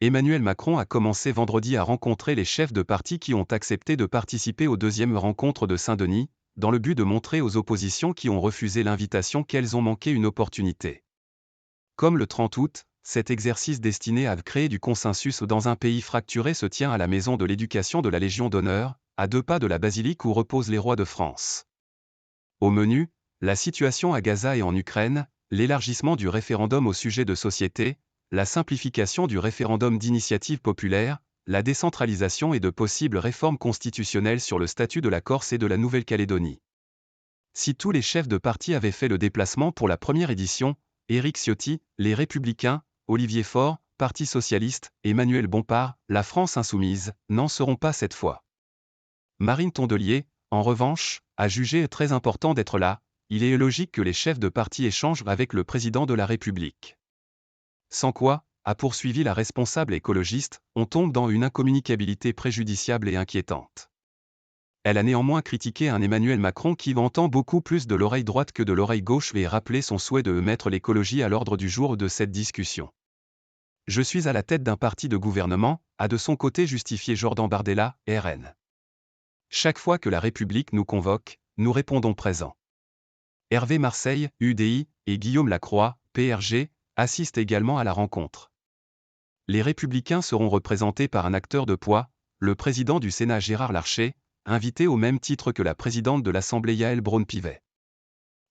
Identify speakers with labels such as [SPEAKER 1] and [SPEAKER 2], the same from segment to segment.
[SPEAKER 1] Emmanuel Macron a commencé vendredi à rencontrer les chefs de parti qui ont accepté de participer aux deuxièmes rencontres de Saint-Denis, dans le but de montrer aux oppositions qui ont refusé l'invitation qu'elles ont manqué une opportunité. Comme le 30 août, cet exercice destiné à créer du consensus dans un pays fracturé se tient à la Maison de l'Éducation de la Légion d'honneur, à 2 pas de la basilique où reposent les rois de France. Au menu, la situation à Gaza et en Ukraine, l'élargissement du référendum au sujet de société, la simplification du référendum d'initiative populaire, la décentralisation et de possibles réformes constitutionnelles sur le statut de la Corse et de la Nouvelle-Calédonie. Si tous les chefs de parti avaient fait le déplacement pour la première édition, Éric Ciotti, Les Républicains, Olivier Faure, Parti socialiste, Emmanuel Bompard, La France insoumise, n'en seront pas cette fois. Marine Tondelier, en revanche, a jugé très important d'être là. Il est logique que les chefs de parti échangent avec le président de la République. Sans quoi, a poursuivi la responsable écologiste, on tombe dans une incommunicabilité préjudiciable et inquiétante. Elle a néanmoins critiqué un Emmanuel Macron qui entend beaucoup plus de l'oreille droite que de l'oreille gauche et rappelé son souhait de mettre l'écologie à l'ordre du jour de cette discussion. Je suis à la tête d'un parti de gouvernement, a de son côté justifié Jordan Bardella, RN. Chaque fois que la République nous convoque, nous répondons présents. Hervé Marseille, UDI, et Guillaume Lacroix, PRG, assistent également à la rencontre. Les Républicains seront représentés par un acteur de poids, le président du Sénat Gérard Larcher, invité au même titre que la présidente de l'Assemblée Yaël Braun-Pivet.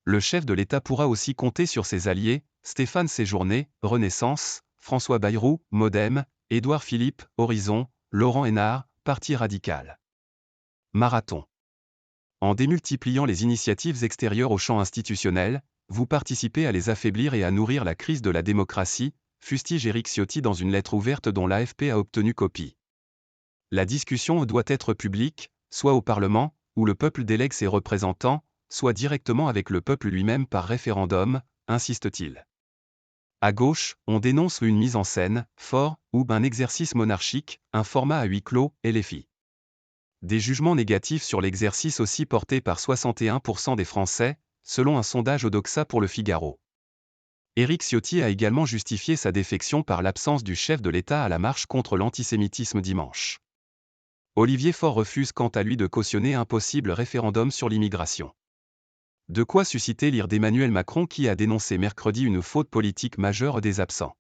[SPEAKER 1] Le chef de l'État pourra aussi compter sur ses alliés, Stéphane Séjourné, Renaissance, François Bayrou, Modem, Édouard Philippe, Horizon, Laurent Hénard, Parti radical. Marathon. En démultipliant les initiatives extérieures au champ institutionnel, vous participez à les affaiblir et à nourrir la crise de la démocratie, fustige Éric Ciotti dans une lettre ouverte dont l'AFP a obtenu copie. La discussion doit être publique, soit au Parlement, où le peuple délègue ses représentants, soit directement avec le peuple lui-même par référendum, insiste-t-il. À gauche, on dénonce une mise en scène, fort, ou un exercice monarchique, un format à huis clos, LFI. Des jugements négatifs sur l'exercice aussi portés par 61% des Français, selon un sondage Odoxa pour Le Figaro. Éric Ciotti a également justifié sa défection par l'absence du chef de l'État à la marche contre l'antisémitisme dimanche. Olivier Faure refuse quant à lui de cautionner un possible référendum sur l'immigration. De quoi susciter l'ire d'Emmanuel Macron qui a dénoncé mercredi une faute politique majeure des absents.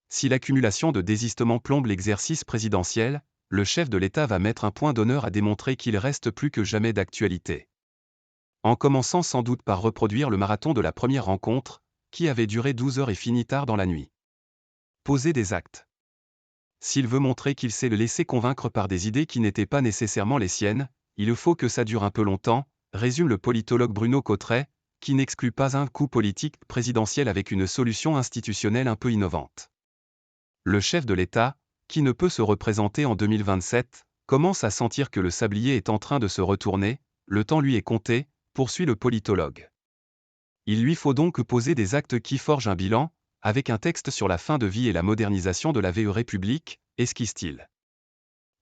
[SPEAKER 1] Si l'accumulation de désistements plombe l'exercice présidentiel, le chef de l'État va mettre un point d'honneur à démontrer qu'il reste plus que jamais d'actualité. En commençant sans doute par reproduire le marathon de la première rencontre, qui avait duré 12 heures et fini tard dans la nuit. Poser des actes. S'il veut montrer qu'il sait le laisser convaincre par des idées qui n'étaient pas nécessairement les siennes, il faut que ça dure un peu longtemps, résume le politologue Bruno Cotret, qui n'exclut pas un coup politique présidentiel avec une solution institutionnelle un peu innovante. Le chef de l'État, qui ne peut se représenter en 2027, commence à sentir que le sablier est en train de se retourner, le temps lui est compté, poursuit le politologue. Il lui faut donc poser des actes qui forgent un bilan, avec un texte sur la fin de vie et la modernisation de la VE République, esquisse-t-il.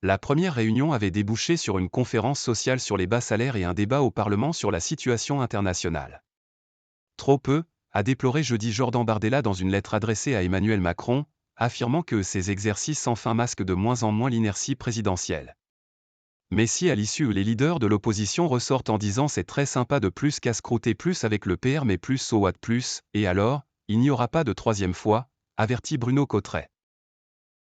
[SPEAKER 1] La première réunion avait débouché sur une conférence sociale sur les bas salaires et un débat au Parlement sur la situation internationale. Trop peu, a déploré jeudi Jordan Bardella dans une lettre adressée à Emmanuel Macron, affirmant que ces exercices sans fin masquent de moins en moins l'inertie présidentielle. Mais si à l'issue les leaders de l'opposition ressortent en disant c'est très sympa de plus qu'à scrouter plus avec le PR mais plus so what plus, et alors, il n'y aura pas de troisième fois, avertit Bruno Cotret.